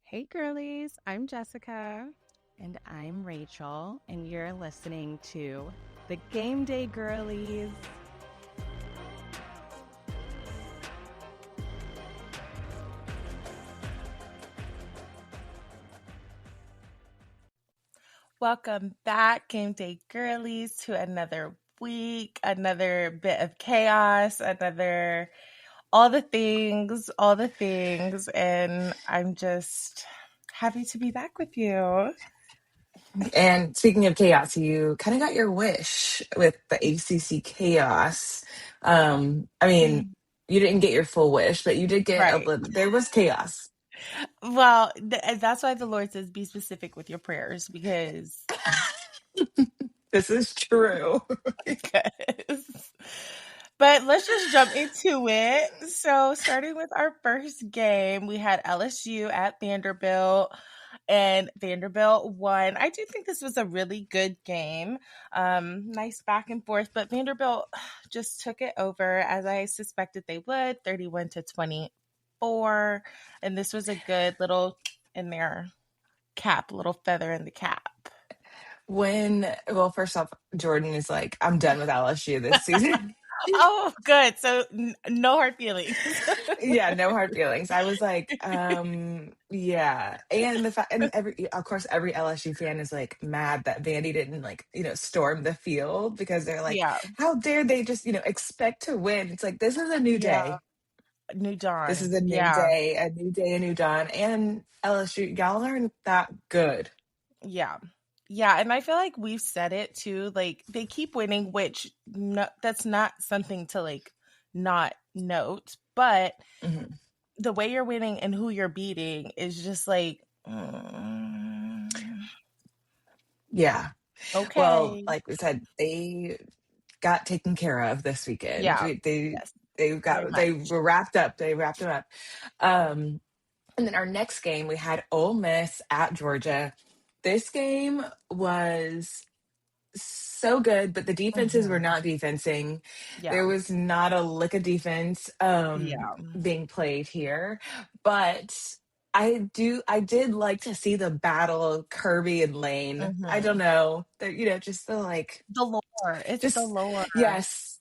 Hey, girlies, I'm Jessica. And I'm Rachel, and you're listening to the Game Day Girlies. Welcome back, Game Day Girlies, to another week, another bit of chaos, another all the things. And I'm just happy to be back with you. And speaking of chaos, you kind of got your wish with the ACC chaos. I mean, you didn't get your full wish, but you did get a Right. little, there was chaos. Well, that's why the Lord says be specific with your prayers because This is true. But let's just jump into it. So, starting with our first game, we had LSU at Vanderbilt, and Vanderbilt won. I do think this was a really good game. Nice back and forth, but Vanderbilt just took it over as I suspected they would, 31-24. And this was a good little in their cap, little feather in the cap. Well, first off, Jordan is like, I'm done with LSU this season. Oh, good. So no hard feelings. Yeah, no hard feelings. I was like, yeah. And the fact, and of course, every LSU fan is like mad that Vandy didn't storm the field because they're like, Yeah. how dare they just, expect to win? It's like, this is a new Yeah. day. New This is Dawn. a new Yeah. day, a new day, a new dawn. And LSU, y'all aren't that good. Yeah. Yeah. And I feel like we've said it too. Like they keep winning, which that's not something to like not note. But Mhm. the way you're winning and who you're beating is just like, Yeah. Well, okay. like we said, they got taken care of this weekend. Yeah. They Yes. they Very got much. they were wrapped up. They wrapped them up. Um, and then our next game, we had Ole Miss at Georgia. This game was so good, but the defenses were Mhm. not defensing. Yeah. There was not a lick of defense Yeah. being played here. But I did like to see the battle of Kirby and Lane. I don't Mhm. know. Just the like The lore. It's the just lore. yes,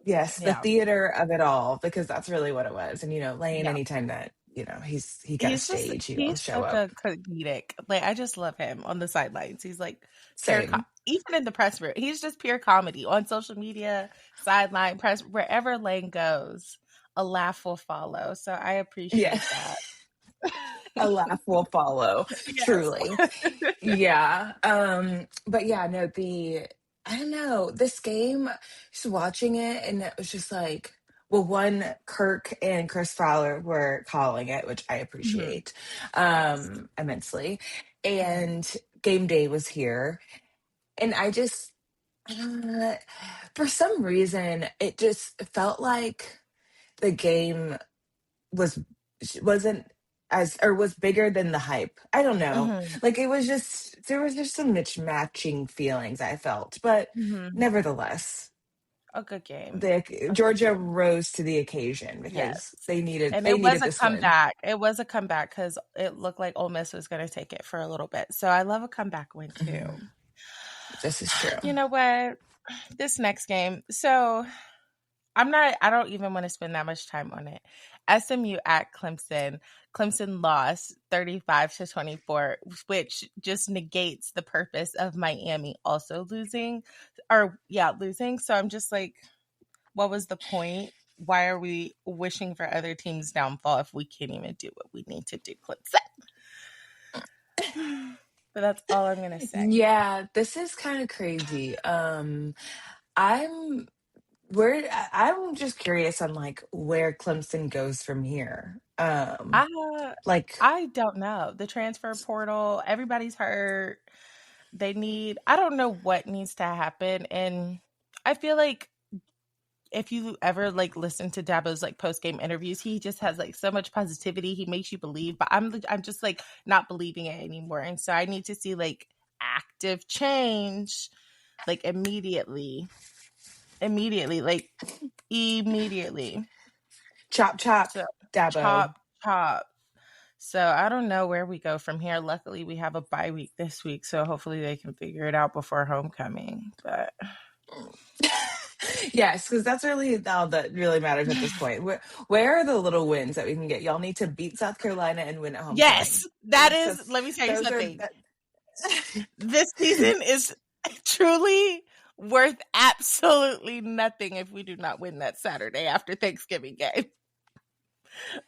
yes, the Yeah. theater of it all, because that's really what it was. And Lane, Yeah. anytime that, he got a stage, he will He's show such up. a comedic. Like I just love him on the sidelines. He's like Same. even in the press room. He's just pure comedy on social media, sideline press, wherever Lane goes, a laugh will follow. So I Yeah. appreciate that. A laugh will follow, Yes. truly. Yeah. But yeah, no, I don't know, this game, just watching it, and it was just like, well, one, Kirk and Chris Fowler were calling it, which I Mhm. appreciate Yes. immensely. Mhm. And game day was here. And I just uh, for some reason it just felt like the game was wasn't as or was bigger than the hype. I don't know. Mhm. Like it was just there was just some mismatching feelings I felt, but Mhm. nevertheless, A good game. the A good Georgia game. rose to the occasion Yes. because they needed And they it was needed a this win. comeback. It was a comeback because it looked like Ole Miss was going to take it for a little bit. So I love a comeback win too. Mhm. This is true. You know what? This next game. So I don't even want to spend that much time on it. SMU at Clemson. Clemson lost 35-24, which just negates the purpose of Miami also losing. Losing. So I'm just like, what was the point? Why are we wishing for other teams' downfall if we can't even do what we need to do, Clemson? But that's all I'm gonna say. Yeah, this is kind of crazy. I'm I'm just curious on like where Clemson goes from here. I Like I don't know. The transfer portal, everybody's hurt. I don't know what needs to happen. And I feel like if you ever like listen to Dabo's like post game interviews, he just has like so much positivity. He makes you believe, but I'm just like not believing it anymore. And so I need to see like active change like immediately, like immediately. chop chop, So Dabo. chop, chop. So I don't know where we go from here. Luckily, we have a bye week this week, so hopefully they can figure it out before homecoming. But Yes, because that's really all that really matters at this point. Where are the little wins that we can get? Y'all need to beat South Carolina and win at yes, homecoming. that is. That's Let me tell you those are something. This season is truly worth absolutely nothing if we do not win that Saturday after Thanksgiving game.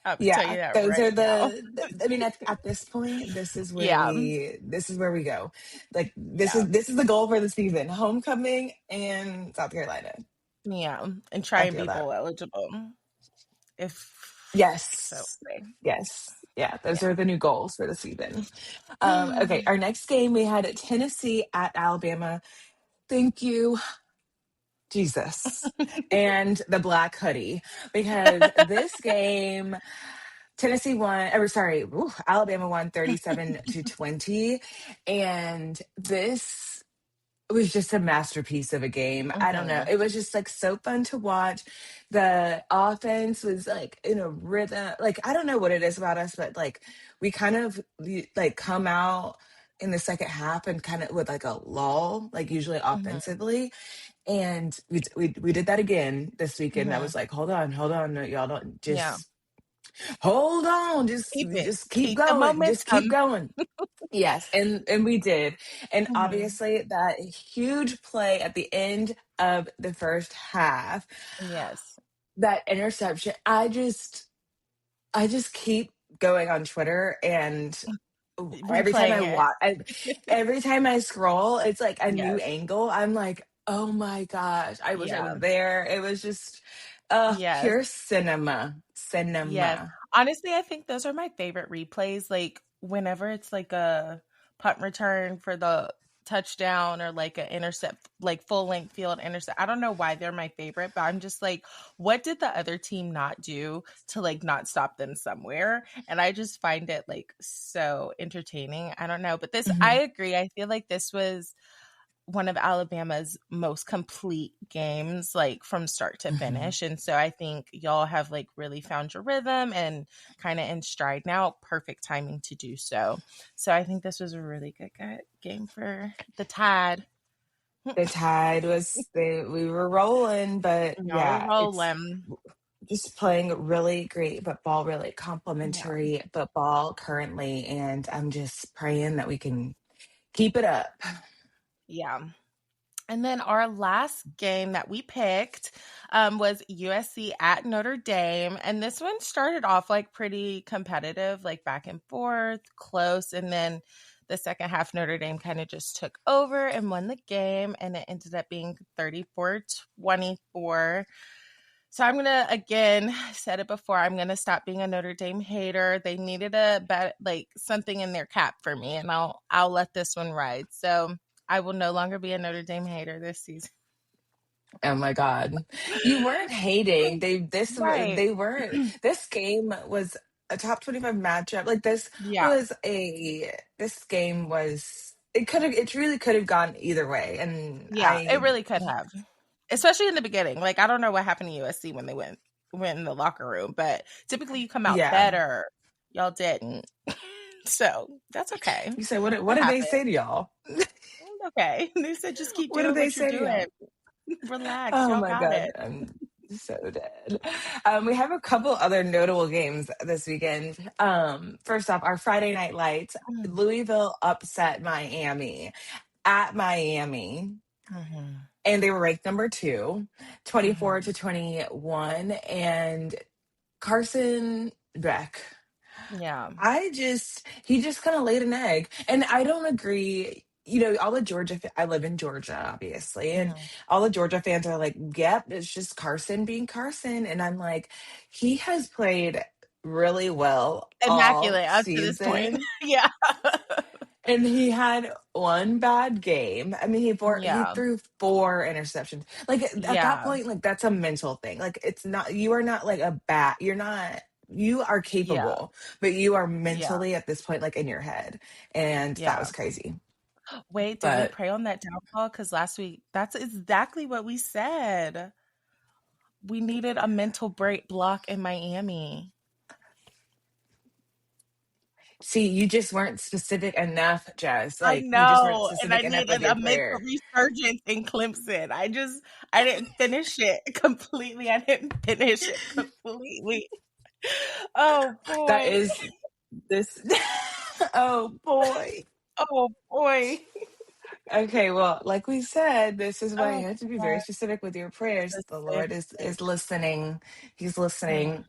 I'm gonna tell you yeah, that those right are now. I mean, at this point, Yeah, this is where we go. Like yeah, this is the goal for the season: homecoming and South Carolina. yeah, and try I and feel be that. bowl eligible if so. Yes. Okay. Yes. Yeah, those Yeah. are the new goals for the season. Okay, our next game we had Tennessee at Alabama. Thank you, Jesus, and the black hoodie, because this game Tennessee won, or sorry, Alabama won 37-20, and this was just a masterpiece of a game. I don't know. Mhm. It was just like so fun to watch. The offense was like in a rhythm. Like I don't know what it is about us, but like we like come out in the second half and kind of with like a lull, like usually Mhm. offensively. And we did that again this weekend. I Mhm. was like, hold on, no, y'all don't Yeah. just hold on, Keep it. Keep the just keep momentum. going. Yes, and we did. And Mhm. obviously that huge play at the end of the first half, Yes. that interception, I just keep going on Twitter and every time Replaying it. every time I scroll, it's like a new Yes. angle. I'm like, "Oh my gosh, I wish I Yeah. was there." It was just Yes. pure cinema. Yes. Cinema. Honestly, I think those are my favorite replays. Like whenever it's like a punt return for the touchdown or like an intercept, like full length field intercept. I don't know why they're my favorite, but I'm just like, what did the other team not do to like not stop them somewhere? And I just find it like so entertaining. I don't know, but this, I Mhm. agree. I feel like this was one of Alabama's most complete games, like from start to Mhm. finish. And so I think y'all have like really found your rhythm and kind of in stride now. Perfect timing to do so. So I think this was a really good game for the Tide. The tide was we were rolling, but Y'all were yeah, it's rolling. just playing really great football, really Yeah. complimentary football currently, and I'm just praying that we can keep it up. Yeah. And then our last game that we picked was USC at Notre Dame. And this one started off like pretty competitive, like back and forth, close. And then the second half, Notre Dame kind of just took over and won the game. And it ended up being 34-24. So I'm gonna again said it before. I'm gonna stop being a Notre Dame hater. They needed a bet like something in their cap for me, and I'll let this one ride. So I will no longer be a Notre Dame hater this season. Oh my God. You weren't hating. Right. They weren't this game was a top 25 matchup. Like Yeah. was a this game was it really could have gone either way. And Yeah. It really could have. Especially in the beginning. Like I don't know what happened to USC when they went in the locker room, but typically you come out yeah. better. Y'all didn't. So that's okay. You said what That did they happened. say to y'all? Okay. They said just keep What did doing they what you're say to doing. y'all? Relax. Oh Y'all my got God, it. I'm so dead. We have a couple other notable games this weekend. First off, our Friday night lights. Mm. Louisville upset Miami at Miami, Mhm. and they were ranked number two, 24 Mhm. to 21. And Carson Beck, Yeah. he just kind of laid an egg. And I don't agree. You know, all the I live in Georgia, obviously, and Mhm. all the Georgia fans are like, yep, it's just Carson being Carson. And I'm like, he has played really well all Immaculate up to this point. season. Yeah. And he had one bad game. I mean, he Yeah. threw four interceptions. Like at that Yeah. point, like that's a mental thing. Like it's not you are not like a bat. You're not you are Yeah. capable, but you are Yeah. mentally at this point like in your head. And that Yeah. was crazy. Wait, did we But pray on that downfall? Because last week, that's exactly what we said. We needed a mental break block in Miami. See, you just weren't specific enough, Jess. I Like, you just weren't know, and I specific enough with needed your amidst the prayer. resurgence in Clemson. I didn't finish it completely. I didn't finish it completely. Oh That boy. is this. Oh boy. Oh boy. Okay, well, like we said, this is why Oh you have to be very god. specific with your prayers. The Lord Specific. is listening. He's Mm, listening.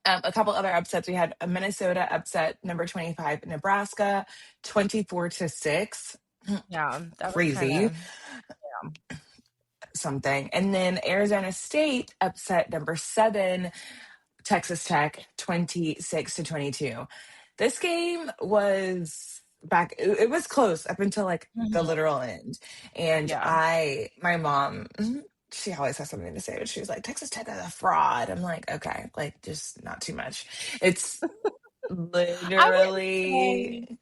A couple other upsets. We had a Minnesota upset, number 25, Nebraska, 24-6. yeah, that was kind Crazy of yeah. something. And then Arizona State upset number 7, Texas Tech, 26-22. This game was back, it was close up until like the Mhm. literal end. And Yeah. my mom, she always has something to say, but she's like, Texas Tech is a fraud. I'm like, okay, like just not too much. It's I wouldn't say literally,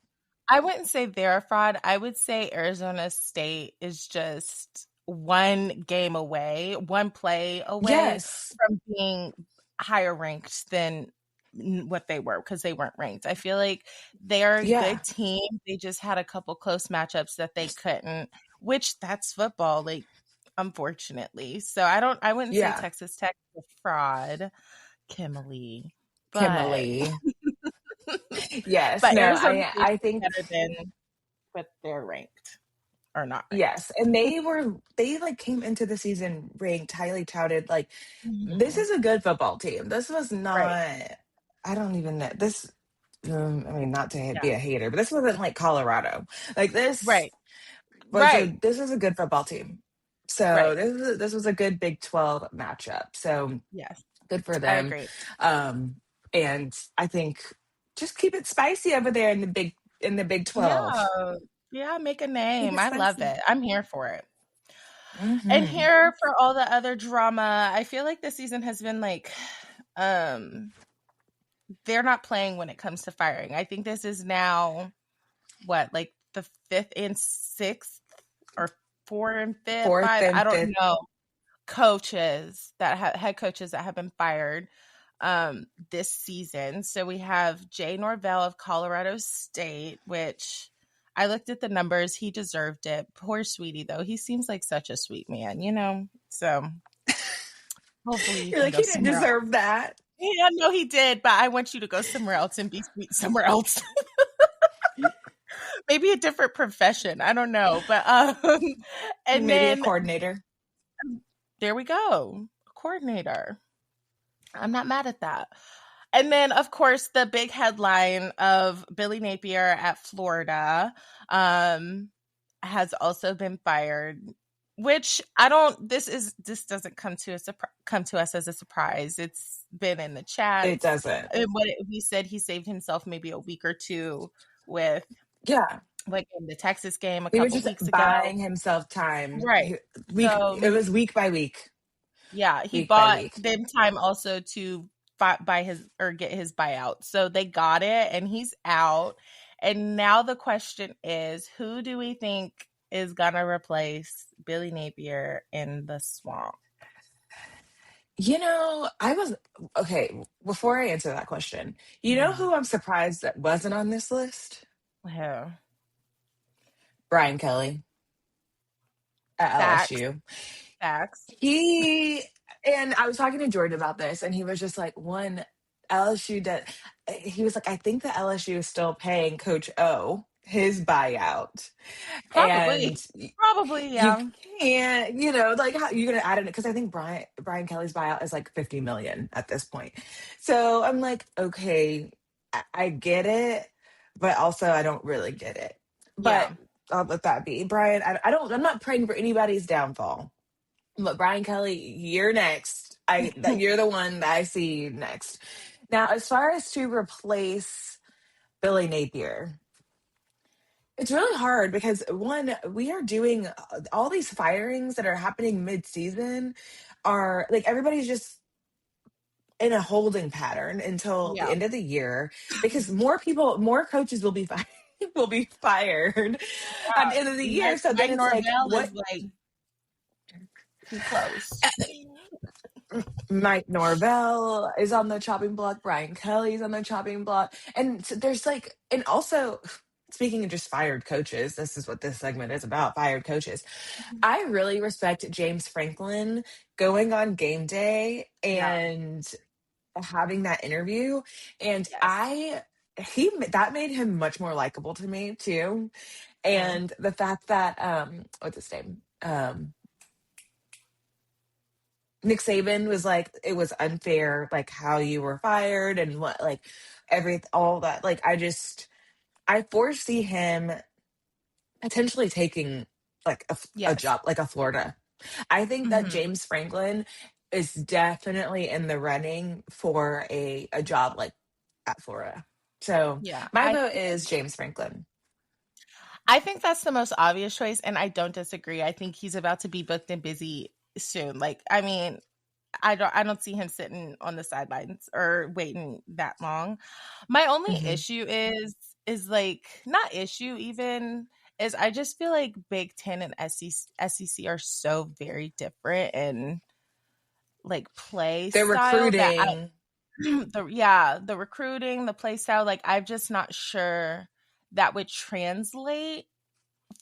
I wouldn't say they're a fraud. I would say Arizona State is just one game away, one play away yes, from being higher ranked than what they were because they weren't ranked. I feel like they're a yeah, good team. They just had a couple close matchups that they couldn't, which that's football, like unfortunately. So I wouldn't say yeah, Texas Tech is a fraud, Kimberly, but Kimberly. Yes, but no, Arizona State's I think better than what they're ranked or not ranked. yes, and they like came into the season ranked, highly touted. Like this Mhm. is a good football team. This was Right. not. I don't even know this. I mean, not to Yeah. be a hater, but this wasn't like Colorado. Like Right. Right. this is a good football team. So Right. this was a good Big 12 matchup. So Yes. good for I them. agree. Um, and I think just keep it spicy over there in the Big 12. Yeah. Yeah, make a Keep name. it I love spicy. it. I'm here for it. And Hmm. here for all the other drama, I feel like this season has been like um they're not playing when it comes to firing. I think this is now what, like the fifth and sixth or four and fifth, Fourth five, I and don't fifth. know, coaches that head coaches that have been fired this season. So we have Jay Norvell of Colorado State, which I looked at the numbers. He deserved it. Poor sweetie, though. He seems like such a sweet man, you know? So hopefully you You're can like, go he didn't somewhere else. deserve that. Yeah, no, he did, but I want you to go somewhere else and be sweet somewhere else. Maybe a different profession. I don't know. But and Maybe a then coordinator. there we go. A coordinator. I'm not mad at that. And then, of course, the big headline of Billy Napier at Florida has also been fired. Which I don't. This doesn't come to us as a surprise. It's been in the It chats. doesn't. And what he said, he saved himself maybe a week or two with Yeah. like in the Texas game a He was couple just weeks ago. buying himself time. Right. It So was week by week, yeah, he week by bought week. them time also to buy his or get his buyout. So they got it and he's out. And now the question is, who do we think is gonna replace Billy Napier in the swamp? I was okay. Before I answer that question, you know Mhm. who I'm surprised that wasn't on this list? Who? Brian Kelly at Facts. LSU. Facts. He and I was talking to Jordan about this, and he was just like, one LSU that he was like, I think the LSU is still paying Coach O his buyout, Probably. and Probably, you yeah. can't, like how you're gonna add it because I think Brian Kelly's buyout is like 50 million at this point. So I'm like, okay, I get it, but also I don't really get it. But Yeah. I'll let that be. Brian, I'm not praying for anybody's downfall. But Brian Kelly, you're next. You're the one that I see next. Now, as far as to replace Billy Napier, it's really hard because one, we are doing all these firings that are happening mid-season are like everybody's just in a holding pattern until the Yeah. end of the year because more coaches will be fired will be fired at the end of the year. So then Mike it's like, Norvell what is like too close. Mike Norvell is on the chopping block. Brian Kelly's on the chopping block. And so there's like, and also, speaking of just fired coaches, this is what this segment is about, fired coaches. I really respect James Franklin going on game day Yeah. and having that interview. And Yes. that made him much more likable to me too. Mhm. And the fact that, what's his name? Nick Saban was like, it was unfair, like how you were fired and what, like all that. Like, I foresee him potentially taking like a Yes. job, like a Florida. I think that Mhm. James Franklin is definitely in the running for a job like at Florida. So Yeah. my vote is James Franklin. I think that's the most obvious choice, and I don't disagree. I think he's about to be booked and busy soon. Like, I mean, I don't see him sitting on the sidelines or waiting that long. My only Hmm. issue is like not issue even is I just feel like Big Ten and SEC are so very different and like play They're style that I recruiting. the recruiting, the play style, like I'm just not sure that would translate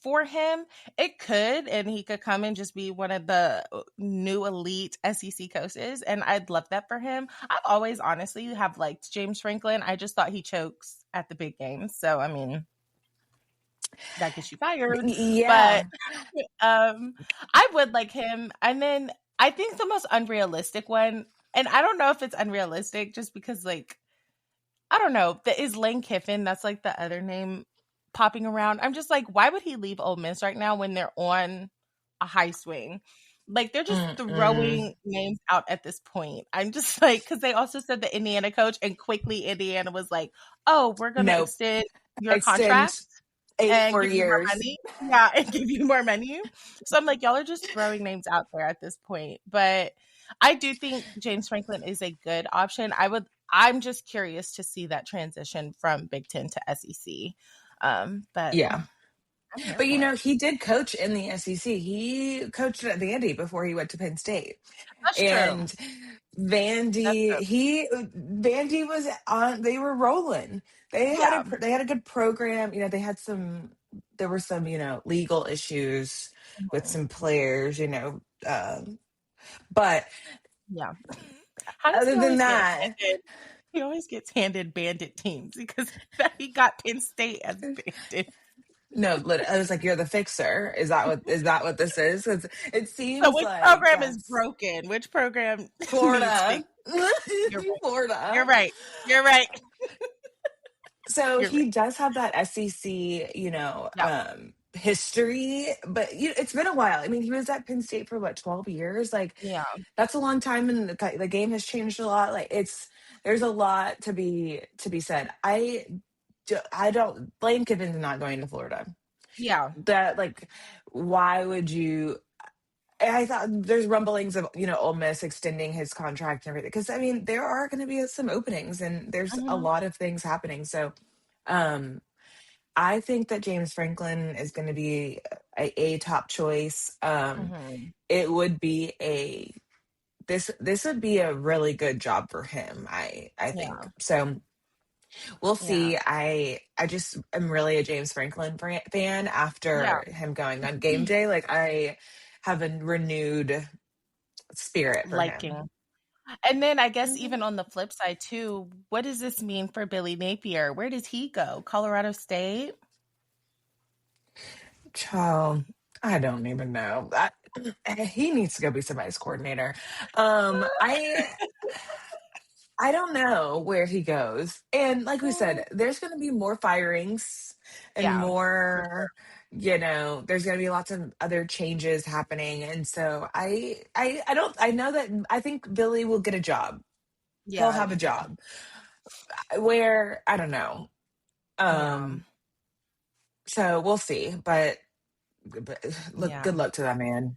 for him. It could, and he could come and just be one of the new elite SEC coaches, and I'd love that for him. I've always honestly have liked James Franklin. I just thought he chokes at the big games. So I mean, that gets you fired. But Yeah. um I would like him. And then I think the most unrealistic one, and I don't know if it's unrealistic just because like I don't know. That is Lane Kiffin. That's like the other name popping around. I'm just like, why would he leave Ole Miss right now when they're on a high swing? Like they're just Mm-mm. throwing names out at this point. I'm just like, because they also said the Indiana coach, and quickly Indiana was like, "Oh, we're going to Nope. extend your Extend contract 8 and more give you more years. money." Yeah, and give you more money. So I'm like, y'all are just throwing names out there at this point. But I do think James Franklin is a good option. I'm just curious to see that transition from Big Ten to SEC. But Yeah. I'm here But for it. he did coach in the SEC. He coached at Vandy before he went to Penn State. That's true. And That's true. Vandy was on, they were rolling. Yeah. They had a good program. There were some, legal issues with Mhm. some players, but Yeah. How does he other than always get that, handed? He always gets handed bandit teams because he got Penn State as bandit. no, I was like, you're the fixer. Is that what this is? 'Cause it So seems which like program is that's broken? Which program needs fixed? Florida. You're right. You're Florida. right. You're right. So You're right. he does have that SEC, Yeah. history, but it's been a while. I mean, he was at Penn State for what, 12 years? Like, Yeah. that's a long time, and the game has changed a lot. Like, there's a lot to be said. I don't, Lane Kiffin's not going to Florida. Yeah. That, like, why would you? And I thought there's rumblings of, Ole Miss extending his contract and everything. Because, I mean, there are going to be some openings and there's a Mhm. lot of things happening. So, um, I think that James Franklin is going to be a top choice. Mhm. It would be this would be a really good job for him. I think Yeah. so. We'll Yeah. see. I just am really a James Franklin fan Yeah. after him going on game day. Like, I have a renewed spirit for him. Liking. And then I guess Mhm. even on the flip side too, what does this mean for Billy Napier? Where does he go? Colorado State? Child, I don't even know. He needs to go be somebody's coordinator. I don't know where he goes. And like we said, there's going to be more firings and Yeah, for more, sure. there's going to be lots of other changes happening. And so I don't, I know that I think Billy will get a job. Yeah, He'll I have a do too. job where, I don't know. Yeah. Um, so we'll see, but look, Yeah. good luck to that man.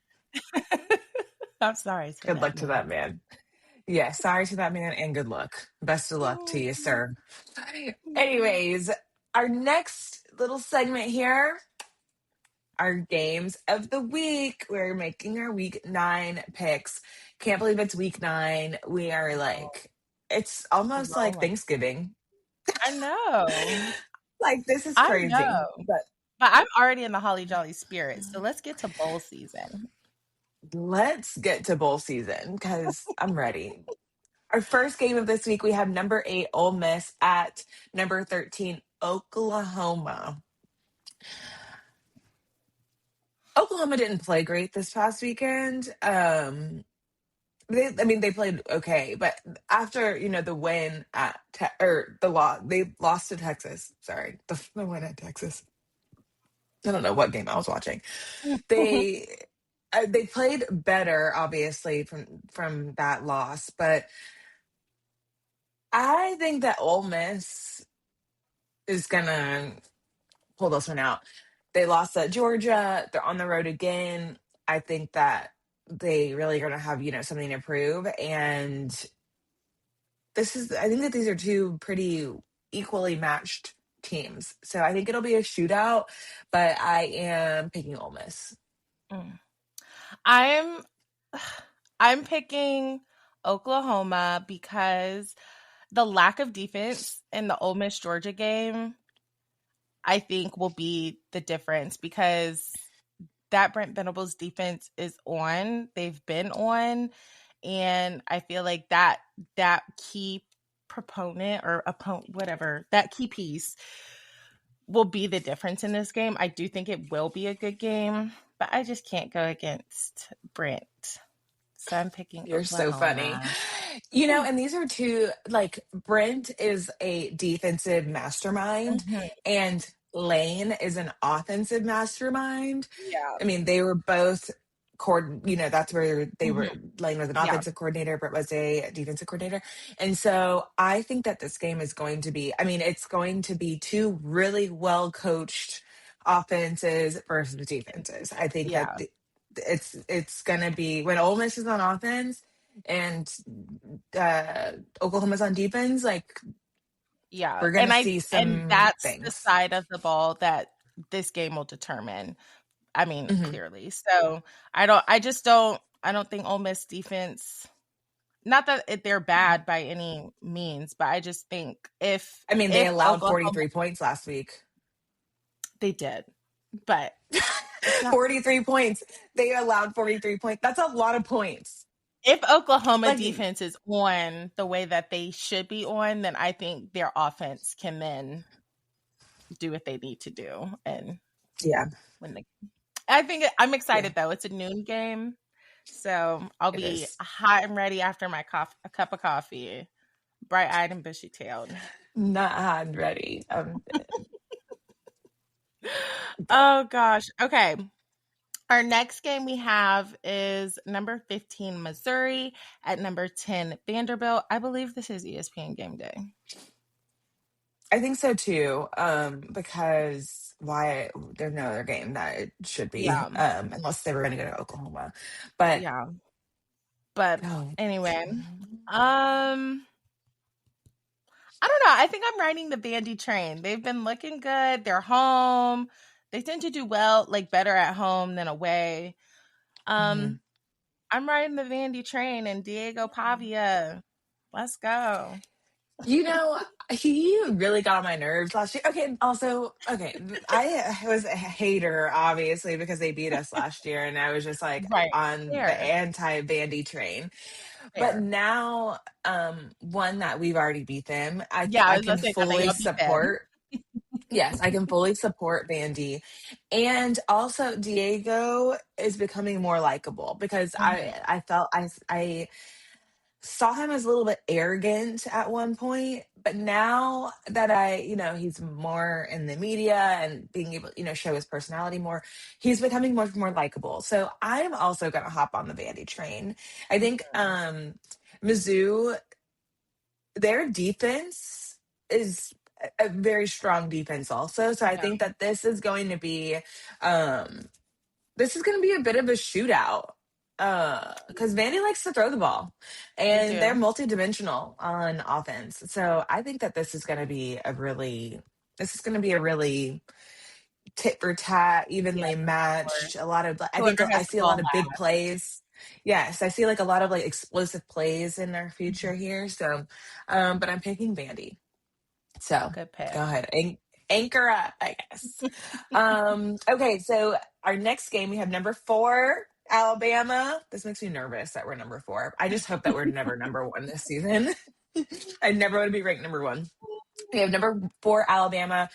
I'm sorry to Good that luck to man. that man. Yeah, sorry to that man and good luck. Best of luck to you, Mhm. sir. Anyways, our next little segment here, our games of the week. We're making our week 9 picks. Can't believe it's week 9. We are like, it's almost like Rolling. Thanksgiving. I know. Like, this is I crazy. know. But But I'm already in the holly jolly spirit. So let's get to bowl season. let's get to bowl season because I'm ready. Our first game of this week, we have number 8 Ole Miss at number 13 Oklahoma. Oklahoma didn't play great this past weekend. They played okay, but after the win at or the law, they lost to Texas. Sorry, the win at Texas. I don't know what game I was watching. They they played better, obviously from that loss, but I think that Ole Miss is gonna pull this one out. They lost at Georgia. They're on the road again. I think that they really are gonna have something to prove, and I think that these are two pretty equally matched teams. So I think it'll be a shootout, but I am picking Ole Miss. Mm. I'm I'm picking Oklahoma because the lack of defense in the Ole Miss Georgia game, I think, will be the difference because that Brent Venables defense is on. They've been on, and I feel like that key proponent or opponent, whatever, that key piece will be the difference in this game. I do think it will be a good game, but I just can't go against Brent. So I'm picking You're so funny. Oklahoma. And these are two, like, Brent is a defensive mastermind Mhm. and Lane is an offensive mastermind. Yeah. I mean, they were both that's where they Mhm. were. Lane was an Yeah. offensive coordinator, Brett was a defensive coordinator. And so I think that this game is going to be, it's going to be two really well coached offenses versus defenses. I think that Yeah. it's gonna be when Ole Miss is on offense and Oklahoma's on defense, like Yeah. we're And gonna I see and some that's the things. side of the ball that this game will determine. I mean, Mhm. clearly. So I don't think Ole Miss defense, not that they're bad by any means, but I just think They if allowed Oklahoma, 43 points last week. they did, but it's not 43 points. They allowed 43 points. That's a lot of points. if Oklahoma Like, defense is on the way that they should be on, then I think their offense can then do what they need to do and yeah, win the. I think I'm yeah, excited though. It's a noon game, so I'll it be is. hot and ready after my a cup of coffee, bright eyed and bushy tailed. Not hot and ready. But Oh gosh. Okay. Our next game we have is number 15 Missouri at number 10 Vanderbilt. I believe this is ESPN game day. I think so too. Because why there's no other game that it should be, Yeah. unless they were gonna go to Oklahoma. But Yeah. But oh, anyway, I don't know. I think I'm riding the Vandy train. They've been looking good. They're home. They tend to do well, like better at home than away. mhm. Um, I'm riding the Vandy train and Diego Pavia. Let's go. You know, he really got on my nerves last year. Okay, also, okay, I was a hater, obviously, because they beat us last year, and I was just like Right. on the Fair. anti-Vandy train. But Fair. now, one that we've already beat them, Yeah, I I was gonna can say that fully y'all beat them. support. Yes, I can fully support Vandy. And also Diego is becoming more likable because I Mhm. I felt I saw him as a little bit arrogant at one point, but now that he's more in the media and being able, show his personality more, he's becoming much more likable. So I'm also going to hop on the Vandy train. I think Mhm. Mizzou, their defense is a very strong defense also. So I Yeah, think that um this is going to be a bit of a shootout because Vandy likes to throw the ball they and they're do. multidimensional on offense. So I think that this is going to be a really tit for tat, Yeah, evenly for sure. matched. A lot of, I think Whoever I has the see a ball lot of big last. plays. Yes, I see like a lot of like explosive plays in our Mhm. future here. So, but I'm picking Vandy. So Good pick. go ahead, anchor up, I guess. Okay, so our next game we have number 4, Alabama. This makes me nervous that we're number 4. I just hope that we're never number 1 this season. I never want to be ranked number 1. We have number 4, Alabama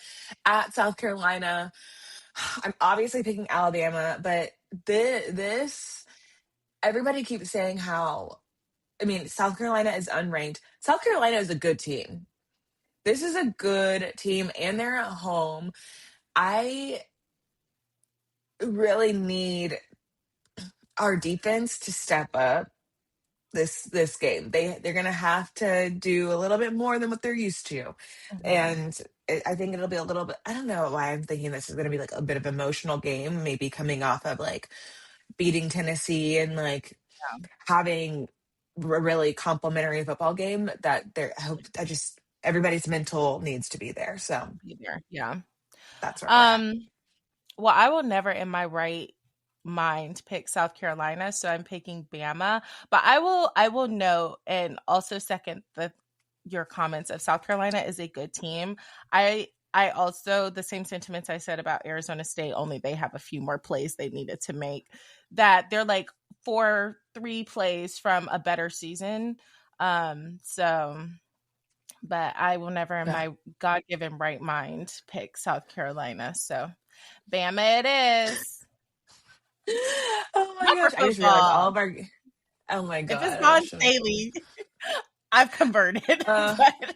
at South Carolina. I'm obviously picking Alabama, but this everybody keeps saying how, I mean, South Carolina is unranked. South Carolina is a good team. This is a good team, and they're at home. I really need our defense to step up this game. They're gonna have to do a little bit more than what they're used to, Mhm. and I think it'll be a little bit. I don't know why I'm thinking this is gonna be like a bit of an emotional game. Maybe coming off of like beating Tennessee and like Yeah, having a really complimentary football game. That there, I just everybody's mental needs to be there. So be there. Yeah. that's where we're at. Um, well, I will never in my right mind pick South Carolina, so I'm picking Bama. But I will note and also second your comments of South Carolina is a good team. I also the same sentiments I said about Arizona State, only they have a few more plays they needed to make. That they're like 3 plays from a better season. So but I will never in Yeah. my God given right mind pick South Carolina. So Bama it is. Oh my Not for gosh! I just realized all football. of our. Oh my If it's gosh! Vaughn Staley, I've converted, Uh, but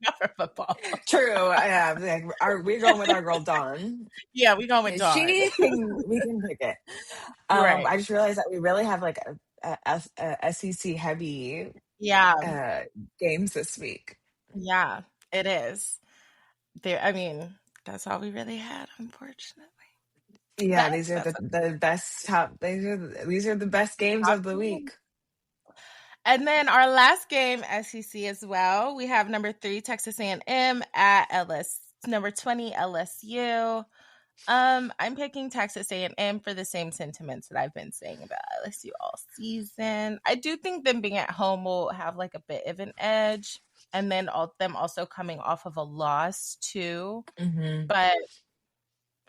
not for football. true. Yeah, like, we're going with our girl Dawn. Yeah, we going with Dawn. We can pick it. Right. I just realized that we really have like a SEC heavy Yeah. uh games this week. Yeah, it is. There I mean, that's all we really had, unfortunately. Yeah, But these are that's the best top. These are the best games of the okay. week. And then our last game, SEC as well. We have number 3 Texas A&M at number 20 LSU. I'm picking Texas A&M for the same sentiments that I've been saying about LSU all season. I do think them being at home will have like a bit of an edge, and then them also coming off of a loss too. Hmm. But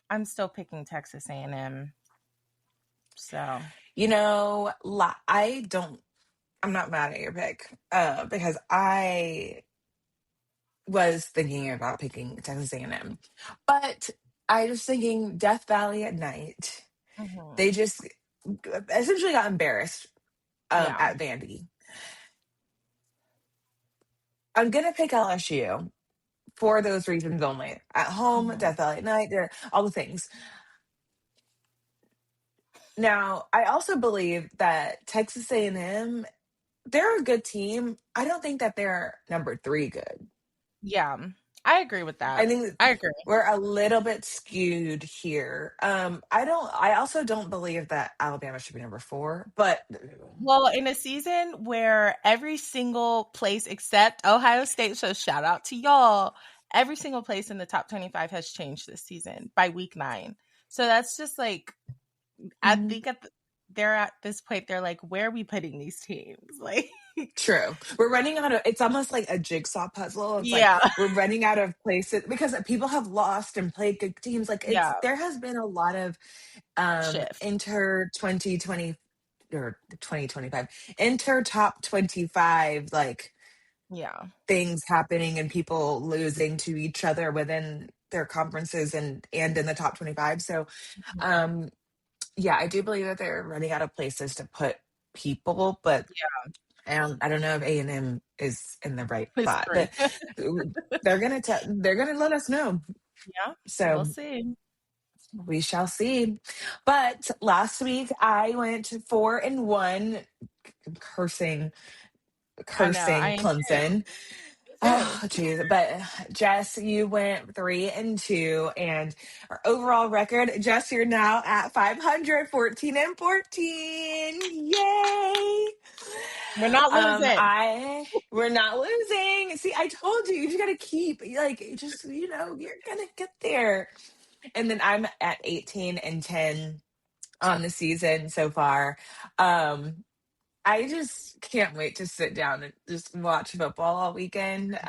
I'm still picking Texas A&M. So You know, I don't. I'm not mad at your pick, because I was thinking about picking Texas A&M, but I was thinking Death Valley at night. They mhm. just essentially got embarrassed Yeah, at Vandy. I'm gonna pick LSU for those reasons only. At home, mhm. Death Valley at night, all the things. Now, I also believe that Texas A&M, they're a good team. I don't think that they're number 3 good. Yeah, I agree with I that. think that I agree. we're a little bit skewed here. I also don't believe that Alabama should be number 4, but Well, in a season where every single place except Ohio State, so shout out to y'all, every single place in the top 25 has changed this season by week 9. So that's just like, I Mhm. think they're at this point, they're like, where are we putting these teams? Like, True. We're running out of, it's almost like a jigsaw puzzle. It's like yeah, we're running out of places because people have lost and played good teams. Like yeah, there has been a lot of shift. enter 2020 or 2025, enter top 25 like Yeah. things happening and people losing to each other within their conferences and in the top 25. So Mhm. um yeah, I do believe that they're running out of places to put people, but I don't know if A&M is in the right Yeah, it's spot, but 3. they're gonna let us know. Yeah, we'll So see. we shall see. But last week I went 4-1, cursing, I know. I am too. Clemson. Me Oh, too. geez. But Jess, you went 3-2, and our overall record, Jess, you're now at 514-14. Yay! We're not losing. We're not losing. See, I told you, you just gotta keep like just you're gonna get there. And then I'm at 18-10 on the season so far. Um, I just can't wait to sit down and just watch football all weekend.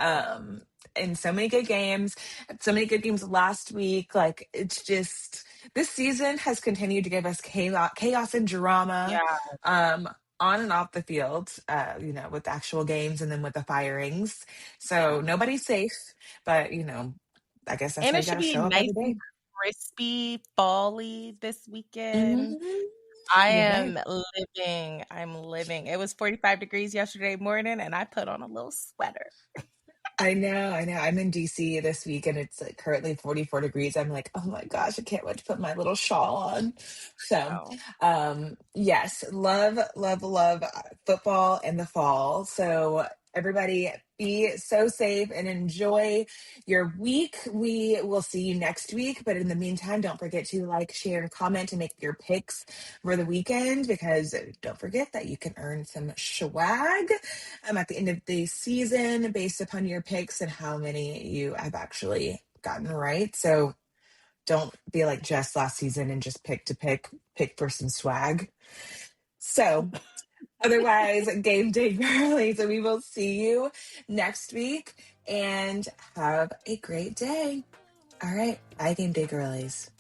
And so many good games, so many good games last week. Like it's just this season has continued to give us chaos and drama, Yeah. um, on and off the field. With actual games and then with the firings. So Yeah. nobody's safe, but I guess that's And how it you should gotta be show up nice every and day. crispy, fall-y this weekend. Mhm. I You're am right. living. I'm living. It was 45 degrees yesterday morning, and I put on a little sweater. I know, I know. I'm in DC this week and it's like currently 44 degrees. I'm like, oh my gosh, I can't wait to put my little shawl on. So, Oh. yes, love, love, love football in the fall. So, everybody be so safe and enjoy your week. We will see you next week. But in the meantime, don't forget to like, share, and comment and make your picks for the weekend because don't forget that you can earn some swag at the end of the season based upon your picks and how many you have actually gotten right. So don't be like Jess last season and just pick for some swag. So otherwise, game day girly. So we will see you next week and have a great day. All right. Bye, game day girlies.